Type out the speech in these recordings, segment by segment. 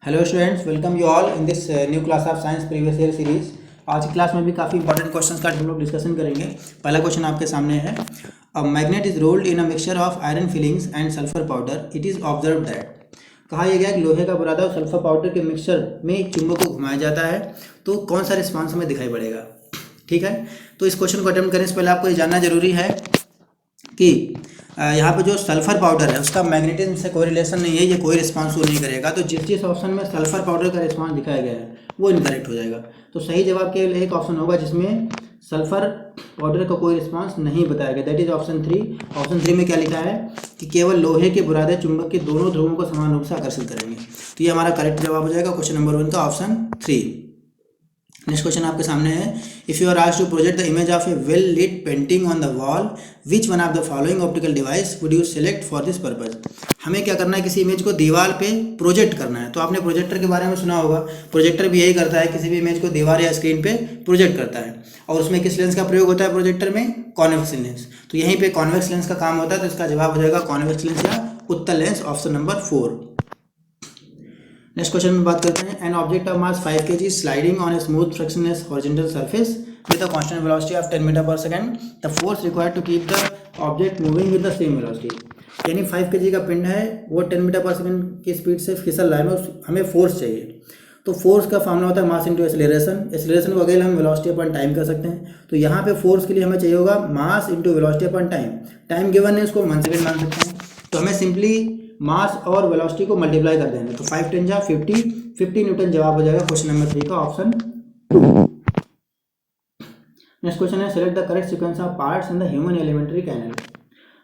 Hello students, welcome you all in this new class of science previous year series. आज की class में भी काफ़ी इंपॉर्टेंट क्वेश्चंस का हम लोग डिस्कशन करेंगे। पहला क्वेश्चन आपके सामने है, a magnet is rolled in a mixture of iron filings and sulphur powder. It is observe that. कहा यह गया कि लोहे का बुरादा और सल्फर पाउडर के मिक्सचर में एक चुंबक को घुमाया जाता है, तो कौन सा रिस्पॉन्स हमें दिखाई पड़ेगा। ठीक है, तो इस क्वेश्चन को अटेम्प्ट करने से पहले आपको ये जानना जरूरी है कि यहाँ पे जो सल्फर पाउडर है उसका मैग्नेटिज्म से कोई रिलेशन नहीं है, ये कोई रिस्पांस शो नहीं करेगा। तो जिस ऑप्शन में सल्फर पाउडर का रिस्पांस दिखाया गया है वो इनकरेक्ट हो जाएगा। तो सही जवाब केवल एक ऑप्शन होगा जिसमें सल्फर पाउडर का कोई रिस्पांस नहीं बताया गया, दैट इज ऑप्शन 3। ऑप्शन 3 में क्या लिखा है कि केवल लोहे के बुरादे चुंबक के दोनों ध्रुवों को समान रूप से आकर्षित करेंगे। तो ये हमारा करेक्ट जवाब हो जाएगा क्वेश्चन नंबर 1 का ऑप्शन 3। नेक्स्ट क्वेश्चन आपके सामने है, if you are asked to project the image of a well lit painting on the wall, which one of the following optical device would you select for this purpose. हमें क्या करना है, किसी image को दीवार पे प्रोजेक्ट करना है। तो आपने प्रोजेक्टर के बारे में सुना होगा, प्रोजेक्टर भी यही करता है, किसी भी इमेज को दीवार या स्क्रीन पे प्रोजेक्ट करता है। और उसमें किस लेंस का प्रयोग होता है प्रोजेक्टर में? Convex lens. तो यहीं पे कॉन्वेक्स लेंस का काम होता है, तो इसका जवाब हो जाएगा कॉन्वेक्स लेंस या उत्तल lens, option number 4। Next question में बात करते हैं, an object of mass 5 kg sliding on a smooth frictionless horizontal surface with a constant velocity of 10 metre per second, the force required to keep the object moving with the same velocity. यानी 5 kg का पिंड है, वो 10 metre per second की speed से फिसल रहा है, हमें फोर्स चाहिए। तो फोर्स का फॉर्मूला होता है मास इंटू एक्सेलरेशन। एक्सेलरेशन को अगेन हम वेलोसिटी अपॉन टाइम कर सकते हैं। तो यहाँ पे फोर्स के लिए हमें चाहिए होगा mass into velocity upon time. Time given है, उसको 1 सेकंड मान सकते हैं। तो हमें सिंपली मास और वेलोसिटी को मल्टीप्लाई कर देंगे, तो 5 10 जा 50 न्यूटन जवाब हो जाएगा क्वेश्चन नंबर 3 का ऑप्शन 2। नेक्स्ट क्वेश्चन है, select the correct sequence of parts in the human elementary canal.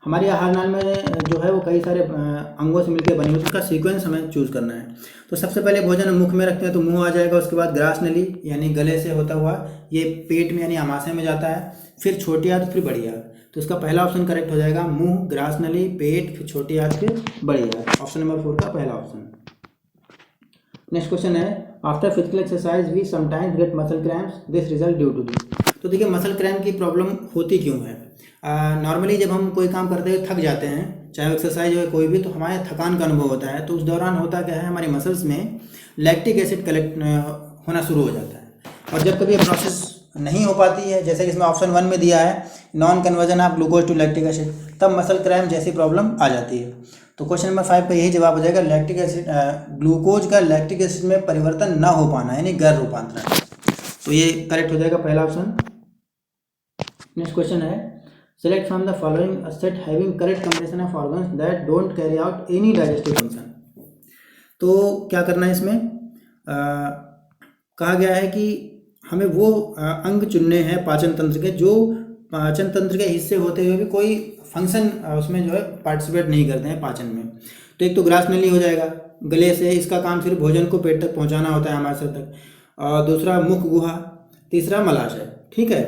हमारे आहार नाल में जो है वो कई सारे अंगों से मिलकर बनी हुई है, उसका सीक्वेंस हमें चूज करना है। तो सबसे पहले भोजन हम मुख में रखते हैं तो मुंह आ जाएगा, उसके बाद ग्रास नली यानी गले से होता हुआ ये पेट में यानी आमाशय में जाता है, फिर छोटी आंत, फिर बड़ी आंत। तो इसका पहला ऑप्शन करेक्ट हो जाएगा, मुंह, ग्रास नली, पेट, फिर छोटी आंत, फिर बड़ी आंत, ऑप्शन नंबर 4 का पहला ऑप्शन। नेक्स्ट क्वेश्चन है, after physical exercise we sometimes get muscle cramps, this result due to this. तो देखिए मसल क्रैम्प की प्रॉब्लम होती क्यों है? नॉर्मली जब हम कोई काम करते हुए थक जाते हैं, चाहे एक्सरसाइज हो कोई भी, तो हमारे थकान का अनुभव होता है। तो उस दौरान होता क्या है, हमारे मसल्स में लैक्टिक एसिड कलेक्ट होना शुरू हो जाता है। और जब कभी ये प्रोसेस नहीं हो पाती है, जैसे कि इसमें ऑप्शन 1 में दिया है non conversion of glucose to lactic acid, तब मसल क्रैम्प जैसी प्रॉब्लम आ जाती है। तो क्वेश्चन नंबर 5 का यही जवाब हो जाएगा, लैक्टिक एसिड, ग्लूकोज का लैक्टिक एसिड में परिवर्तन न हो पाना, यानी गैर रूपांतरण। तो ये करेक्ट हो जाएगा पहला ऑप्शन। नेक्स्ट क्वेश्चन है, select from the following set having correct combination of organs that don't carry out any digestive function. तो क्या करना है इसमें, कहा गया है कि हमें वो अंग चुनने हैं पाचन तंत्र के, जो पाचन तंत्र के हिस्से होते हुए भी कोई फंक्शन उसमें जो है पार्टिसिपेट नहीं करते हैं पाचन में। तो एक तो ग्रास नली हो जाएगा, गले से, इसका काम सिर्फ भोजन को पेट तक पहुंचाना होता है, हमारे तक। और दूसरा मुख गुहा, तीसरा मलाशय। ठीक है,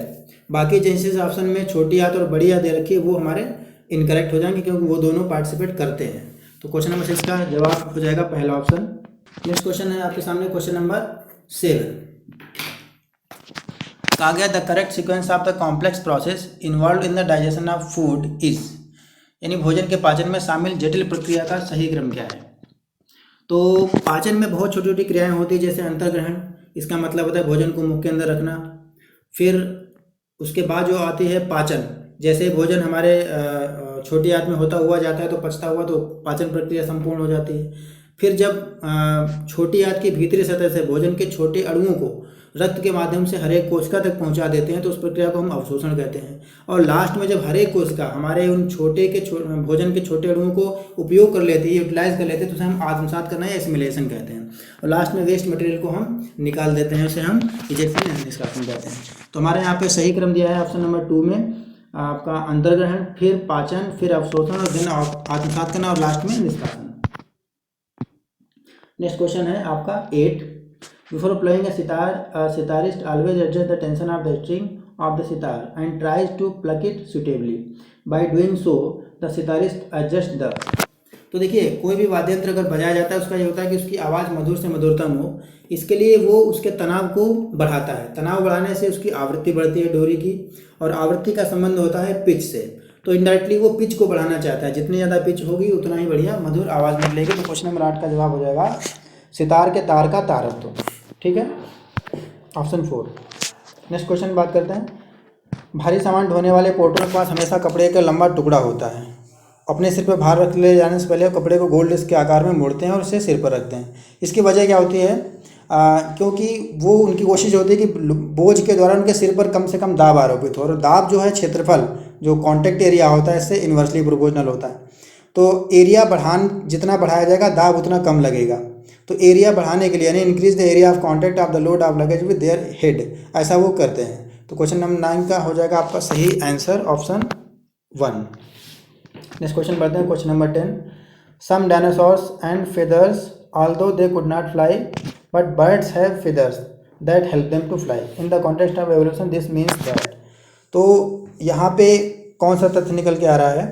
बाकी जिस ऑप्शन में छोटी आंत और बड़ी आंत दे रखी है वो हमारे इनकरेक्ट हो जाएंगे, क्योंकि वो दोनों पार्टिसिपेट करते हैं। तो क्वेश्चन नंबर 6 का जवाब हो जाएगा पहला ऑप्शन। नेक्स्ट क्वेश्चन है आपके सामने क्वेश्चन नंबर 7। कहा गया the correct sequence of the complex process involve in the digestion of food is, यानी भोजन के पाचन में शामिल जटिल प्रक्रिया का सही क्रम क्या है। तो पाचन में बहुत छोटी छोटी क्रियाएं होती है, जैसे अंतर्ग्रहण, इसका मतलब होता है भोजन को मुख के अंदर रखना। फिर उसके बाद जो आती है पाचन, जैसे भोजन हमारे छोटी आंत में होता हुआ जाता है तो पचता हुआ, तो पाचन प्रक्रिया संपूर्ण हो जाती है। फिर जब छोटी आंत की भीतरी सतह से भोजन के छोटे अणुओं को रक्त के माध्यम से हर एक कोशिका तक पहुंचा देते हैं, तो उस प्रक्रिया को हम अवशोषण कहते हैं। और लास्ट में जब हर एक कोशिका हमारे उन भोजन के छोटे अणुओं को उपयोग कर लेती है, यूटिलाइज कर लेते हैं, तो उसे हम आत्मसात करना या एसिमिलेशन कहते हैं। और लास्ट में वेस्ट मटेरियल को हम निकाल देते हैं, उसे हम इजेक्शन या निष्कासन कहते हैं। तो हमारे यहाँ पे सही क्रम दिया है ऑप्शन नंबर 2 में, आपका अंतर्ग्रहण, फिर पाचन, फिर अवशोषण, और फिर आत्मसात करना, और लास्ट में निष्कासन। नेक्स्ट क्वेश्चन है आपका 8। Before playing a sitar, a sitarist always adjusts the tension of the string of the sitar and tries to pluck it suitably. By doing so, the sitarist adjusts the। तो देखिए कोई भी वाद्य यंत्र अगर बजाया जाता है, उसका ये होता है कि उसकी आवाज़ मधुर से मधुरतम हो, इसके लिए वो उसके तनाव को बढ़ाता है। तनाव बढ़ाने से उसकी आवृत्ति बढ़ती है डोरी की, और आवृत्ति का संबंध होता है पिच से। तो इनडायरेक्टली वो पिच को बढ़ाना चाहता है, जितनी ज़्यादा पिच होगी उतना ही बढ़िया मधुर आवाज़ निकलेगी। तो क्वेश्चन नंबर 8 का जवाब हो जाएगा सितार के तार का तारत्व। ठीक है, ऑप्शन 4। नेक्स्ट क्वेश्चन बात करते हैं। भारी सामान ढोने वाले पोर्टर के पास हमेशा कपड़े का लंबा टुकड़ा होता है। अपने सिर पर भार रख ले जाने से पहले कपड़े को गोल डिस्क के आकार में मोड़ते हैं और उसे सिर पर रखते हैं। इसकी वजह क्या होती है? क्योंकि वो उनकी कोशिश होती है कि बोझ के द्वारा उनके सिर पर कम से कम दाब आरोपित हो, और दाब जो है क्षेत्रफल जो कॉन्टैक्ट एरिया होता है इससे इन्वर्सली प्रोपोर्शनल होता है। तो एरिया जितना बढ़ाया जाएगा दाब उतना कम लगेगा। तो एरिया बढ़ाने के लिए यानी increase the area of contact of the load of luggage with their head, ऐसा वो करते हैं। तो क्वेश्चन नंबर 9 का हो जाएगा आपका सही आंसर ऑप्शन 1। नेक्स्ट क्वेश्चन पढ़ते हैं, question number 10। Some dinosaurs and feathers although they could not fly but birds have feathers that help them to fly in the context of evolution this means that। तो यहाँ पे कौन सा तथ्य निकल के आ रहा है?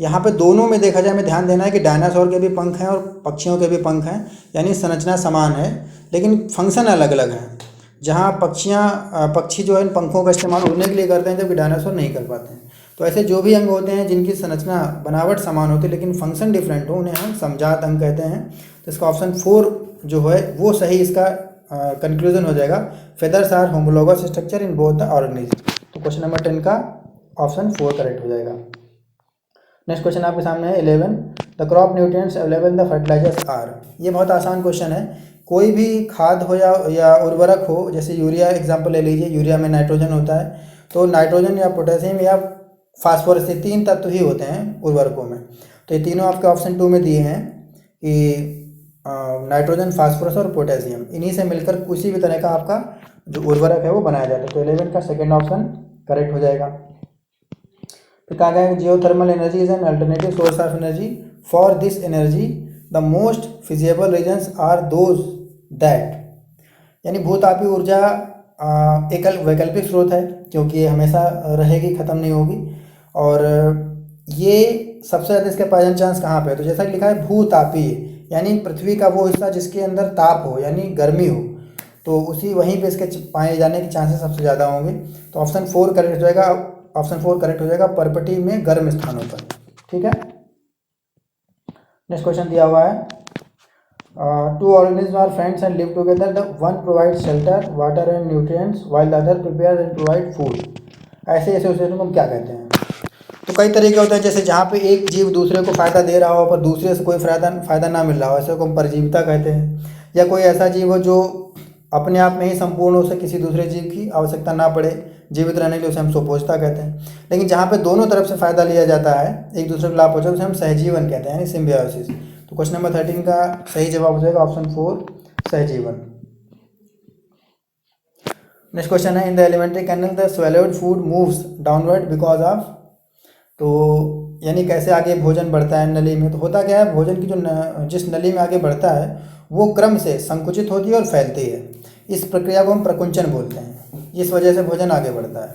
यहाँ पे दोनों में देखा जाए, हमें ध्यान देना है कि डायनासोर के भी पंख हैं और पक्षियों के भी पंख हैं, यानी संरचना समान है लेकिन फंक्शन अलग अलग है। जहाँ पक्षी जो है इन पंखों का इस्तेमाल उड़ने के लिए करते हैं जबकि डायनासोर नहीं कर पाते हैं। तो ऐसे जो भी अंग होते हैं जिनकी संरचना बनावट समान होती है लेकिन फंक्शन डिफरेंट हो उन्हें हम समजात अंग कहते हैं। तो इसका ऑप्शन 4 जो है वो सही इसका कंक्लूजन हो जाएगा। Feathers are homologous structure in both the organism. तो क्वेश्चन नंबर 10 का ऑप्शन 4 करेक्ट हो जाएगा। नेक्स्ट क्वेश्चन आपके सामने है 11। The crop nutrients available in the fertilizers are. ये बहुत आसान क्वेश्चन है। कोई भी खाद हो या उर्वरक हो, जैसे यूरिया एग्जाम्पल ले लीजिए, यूरिया में नाइट्रोजन होता है, तो नाइट्रोजन या पोटेशियम या फास्फोरस ये 3 तत्व ही होते हैं उर्वरकों में। तो ये तीनों आपके ऑप्शन 2 में दिए हैं कि नाइट्रोजन, फास्फोरस और पोटेशियम, इन्हीं से मिलकर किसी भी तरह का आपका जो उर्वरक है वो बनाया जाता है। तो 11 का सेकेंड ऑप्शन करेक्ट हो जाएगा। फिर कहा गया है geothermal energy is an alternative source of energy. For this energy the most feasible reasons are those that, यानी भूतापीय ऊर्जा एक वैकल्पिक स्रोत है क्योंकि ये हमेशा रहेगी, ख़त्म नहीं होगी। और ये सबसे ज़्यादा इसका प्रेजेंट चांस कहाँ पे है? तो जैसा कि लिखा है भूतापीय, यानी पृथ्वी का वो हिस्सा जिसके अंदर ताप हो यानी गर्मी हो, तो उसी वहीं पे इसके पाए जाने के चांसेस सबसे ज़्यादा होंगे। तो ऑप्शन 4 करेक्ट हो जाएगा। ऑप्शन 4 करेक्ट हो जाएगा, पर्पटी में गर्म स्थानों पर। ठीक है, नेक्स्ट क्वेश्चन दिया हुआ है। Two organism are friends and live together, the one provides shelter, water and nutrients while the other prepare and provide food. ऐसे एसोसिएशन को हम क्या कहते हैं? तो कई तरीके होते हैं, जैसे जहाँ पे एक जीव दूसरे को फ़ायदा दे रहा हो पर दूसरे से कोई फ़ायदा ना मिल रहा हो, ऐसे को हम परजीविता कहते हैं। या कोई ऐसा जीव हो जो अपने आप में ही संपूर्ण हो, उसे किसी दूसरे जीव की आवश्यकता ना पड़े जीवित रहने के लिए, उसे हम सुपोषता कहते हैं। लेकिन जहाँ पे दोनों तरफ से फ़ायदा लिया जाता है, एक दूसरे को लाभ पहुँचा, उसे हम सहजीवन कहते हैं, यानी सिम्बियोसिस। तो क्वेश्चन नंबर 13 का सही जवाब हो जाएगा ऑप्शन 4 सहजीवन। नेक्स्ट क्वेश्चन है in the elementary canal the swallowed food moves downward because of. तो यानी कैसे आगे भोजन बढ़ता है नली में? तो होता क्या है, भोजन की जो जिस नली में आगे बढ़ता है वो क्रम से संकुचित होती है और फैलती है। इस प्रक्रिया को हम प्रकुंचन बोलते हैं। इस वजह से भोजन आगे बढ़ता है।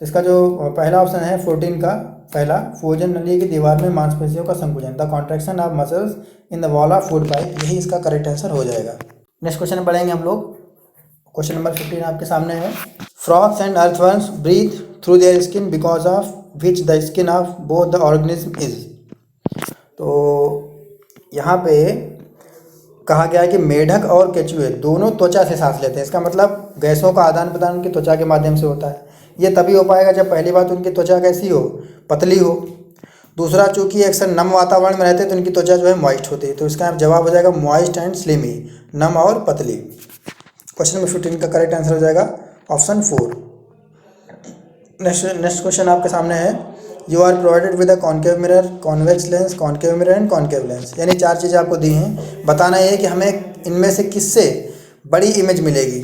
तो इसका जो पहला ऑप्शन है 14 का पहला, भोजन नली की दीवार में मांसपेशियों का संकुचन, the contraction of muscles in the wall of food pipe, यही इसका करेक्ट आंसर हो जाएगा। नेक्स्ट क्वेश्चन पढ़ेंगे हम लोग। क्वेश्चन नंबर 15 आपके सामने है। Frogs and earthworms breathe through their skin because of which the skin of both the organism is. तो यहाँ पे कहा गया है कि मेढक और केचुए दोनों त्वचा से सांस लेते हैं। इसका मतलब गैसों का आदान प्रदान उनकी त्वचा के माध्यम से होता है। ये तभी हो पाएगा जब पहली बात उनकी त्वचा कैसी हो, पतली हो। दूसरा, चूंकि अक्सर नम वातावरण में रहते हैं तो उनकी त्वचा जो है मॉइस्ट होती है। तो इसका जवाब हो जाएगा मॉइस्ट एंड स्लिमी, नम और पतली। क्वेश्चन नंबर 15 का करेक्ट आंसर हो जाएगा ऑप्शन 4। नेक्स्ट क्वेश्चन आपके सामने है। You are provided with a concave mirror, convex lens, concave mirror and concave lens, यानी 4 चीज़ें आपको दी हैं। बताना ये है कि हमें इनमें से किससे बड़ी इमेज मिलेगी,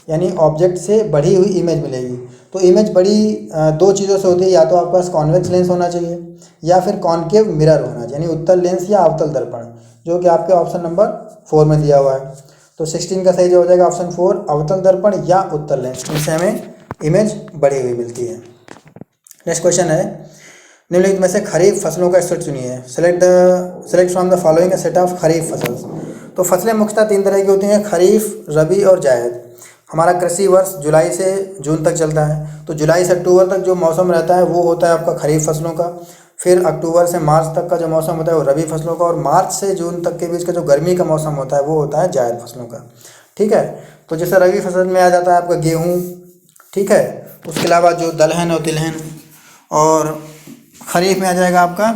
यानी ऑब्जेक्ट से बढ़ी हुई इमेज मिलेगी। तो इमेज बड़ी 2 चीज़ों से होती है, या तो आपके पास कॉन्वेक्स लेंस होना चाहिए या फिर कॉन्केव मिरर होना चाहिए, यानी उत्तल लेंस या अवतल दर्पण, जो कि आपके ऑप्शन नंबर 4 में दिया हुआ है। तो 16 का सही जो हो जाएगा ऑप्शन 4, अवतल दर्पण या उत्तल लेंस, इनसे हमें इमेज बढ़ी हुई मिलती है। नेक्स्ट क्वेश्चन है, निम्नलिखित में से खरीफ फसलों का सेट चुनिए। Select from the following set of kharif fossils. तो फसलें मुख्यतः 3 तरह की होती हैं, खरीफ, रबी और जायद। हमारा कृषि वर्ष जुलाई से जून तक चलता है, तो जुलाई से अक्टूबर तक जो मौसम रहता है वो होता है आपका खरीफ फसलों का। फिर अक्टूबर से मार्च तक का जो मौसम होता है वो रबी फसलों का, और मार्च से जून तक के बीच का जो गर्मी का मौसम होता है वो होता है जायद फसलों का। ठीक है, तो जैसे रबी फसल में आ जाता है आपका गेहूँ, ठीक है, उसके अलावा जो दलहन और तिलहन, और खरीफ में आ जाएगा आपका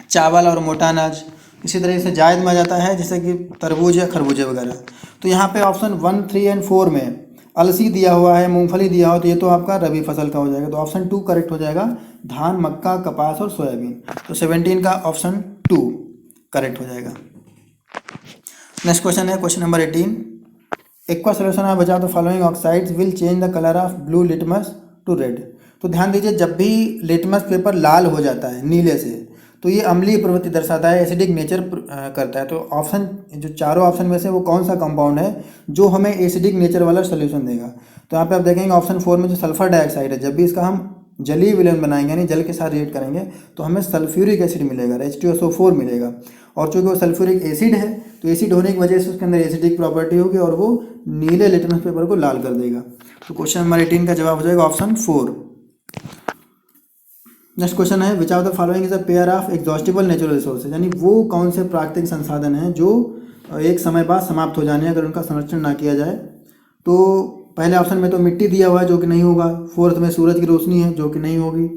चावल और मोटा अनाज। इसी तरीके से जायद में आ जाता है जैसे कि तरबूज या खरबूजे वगैरह। तो यहाँ पे ऑप्शन 1, 3 एंड 4 में अलसी दिया हुआ है, मूंगफली दिया हुआ, तो ये तो आपका रबी फसल का हो जाएगा। तो ऑप्शन 2 करेक्ट हो जाएगा, धान, मक्का, कपास और सोयाबीन। तो 17 का ऑप्शन 2 करेक्ट हो जाएगा। नेक्स्ट क्वेश्चन है question number 18। Aqua solution of बचाव the following oxides will change the colour of blue litmus to red. तो ध्यान दीजिए, जब भी लिटमस पेपर लाल हो जाता है नीले से, तो ये अम्लीय प्रवृत्ति दर्शाता है, एसिडिक नेचर करता है। तो ऑप्शन जो चारों ऑप्शन में से वो कौन सा कंपाउंड है जो हमें एसिडिक नेचर वाला सोल्यूशन देगा? तो यहाँ पे आप देखेंगे ऑप्शन 4 में जो सल्फर डाइऑक्साइड है, जब भी इसका हम जलीय विलयन बनाएंगे यानी जल के साथ रिएक्ट करेंगे तो हमें सल्फ्यूरिक एसिड मिलेगा, H2SO4 मिलेगा। और चूँकि वो सल्फ्यूरिक एसिड है तो एसिड होने की वजह से उसके अंदर एसिडिक प्रॉपर्टी होगी और वो नीले लिटमस पेपर को लाल कर देगा। तो क्वेश्चन नंबर 18 का जवाब हो जाएगा ऑप्शन 4। नेक्स्ट क्वेश्चन है विच of the following is a pair of exhaustible natural resources, यानी वो कौन से प्राकृतिक संसाधन हैं जो एक समय बाद समाप्त हो जाने अगर उनका संरक्षण ना किया जाए। तो पहले ऑप्शन में तो मिट्टी दिया हुआ है जो कि नहीं होगा, 4th में सूरज की रोशनी है जो कि नहीं होगी,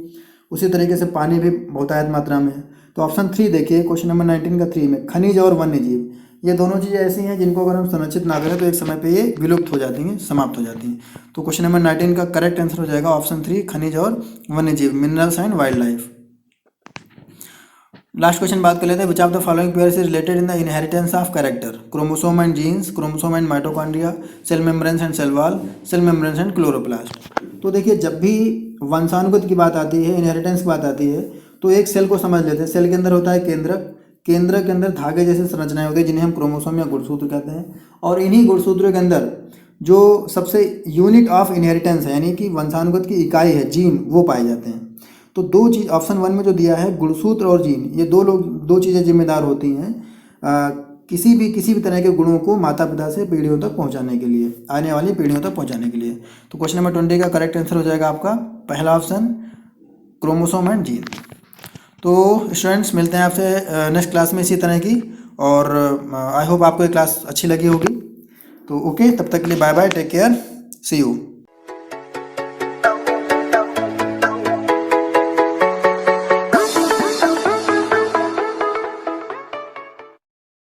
उसी तरीके से पानी भी बहुतायत मात्रा में है। तो ऑप्शन 3 देखिए क्वेश्चन नंबर 19 का 3 में खनिज और वन्य जीव, ये दोनों चीज़ें ऐसी हैं जिनको अगर हम संरक्षित ना करें तो एक समय पे ये विलुप्त हो जाती हैं, समाप्त हो जाती हैं। तो क्वेश्चन नंबर 19 का करेक्ट आंसर हो जाएगा ऑप्शन 3 खनिज और वन्य जीव, minerals and wildlife. Last question बात कर लेते हैं which of the following pairs is related in the inheritance of character, chromosome and genes, chromosome and mitochondria, cell membranes and cell wall, cell membranes and chloroplast. तो देखिए, जब भी वंशानुगत की बात आती है, इनहेरिटेंस की बात आती है, तो एक सेल को समझ लेते हैं। सेल के अंदर होता है केंद्रक, केंद्र के अंदर धागे जैसे संरचनाएं होती है जिन्हें हम क्रोमोसोम या गुणसूत्र कहते हैं, और इन्हीं गुणसूत्रों के अंदर जो सबसे यूनिट ऑफ इनहेरिटेंस है यानी कि वंशानुगत की इकाई है जीन, वो पाए जाते हैं। तो दो चीज़ ऑप्शन 1 में जो दिया है गुणसूत्र और जीन, ये दो चीज़ें जिम्मेदार होती हैं किसी भी तरह के गुणों को माता पिता से पीढ़ियों तक पहुंचाने के लिए, आने वाली पीढ़ियों तक पहुंचाने के लिए। तो क्वेश्चन नंबर 20 का करेक्ट आंसर हो जाएगा आपका पहला ऑप्शन क्रोमोसोम एंड जीन। तो स्टूडेंट्स मिलते हैं आपसे नेक्स्ट क्लास में इसी तरह की, और आई होप आपको ये क्लास अच्छी लगी होगी। तो ओके, तब तक के लिए bye bye, take care, see you.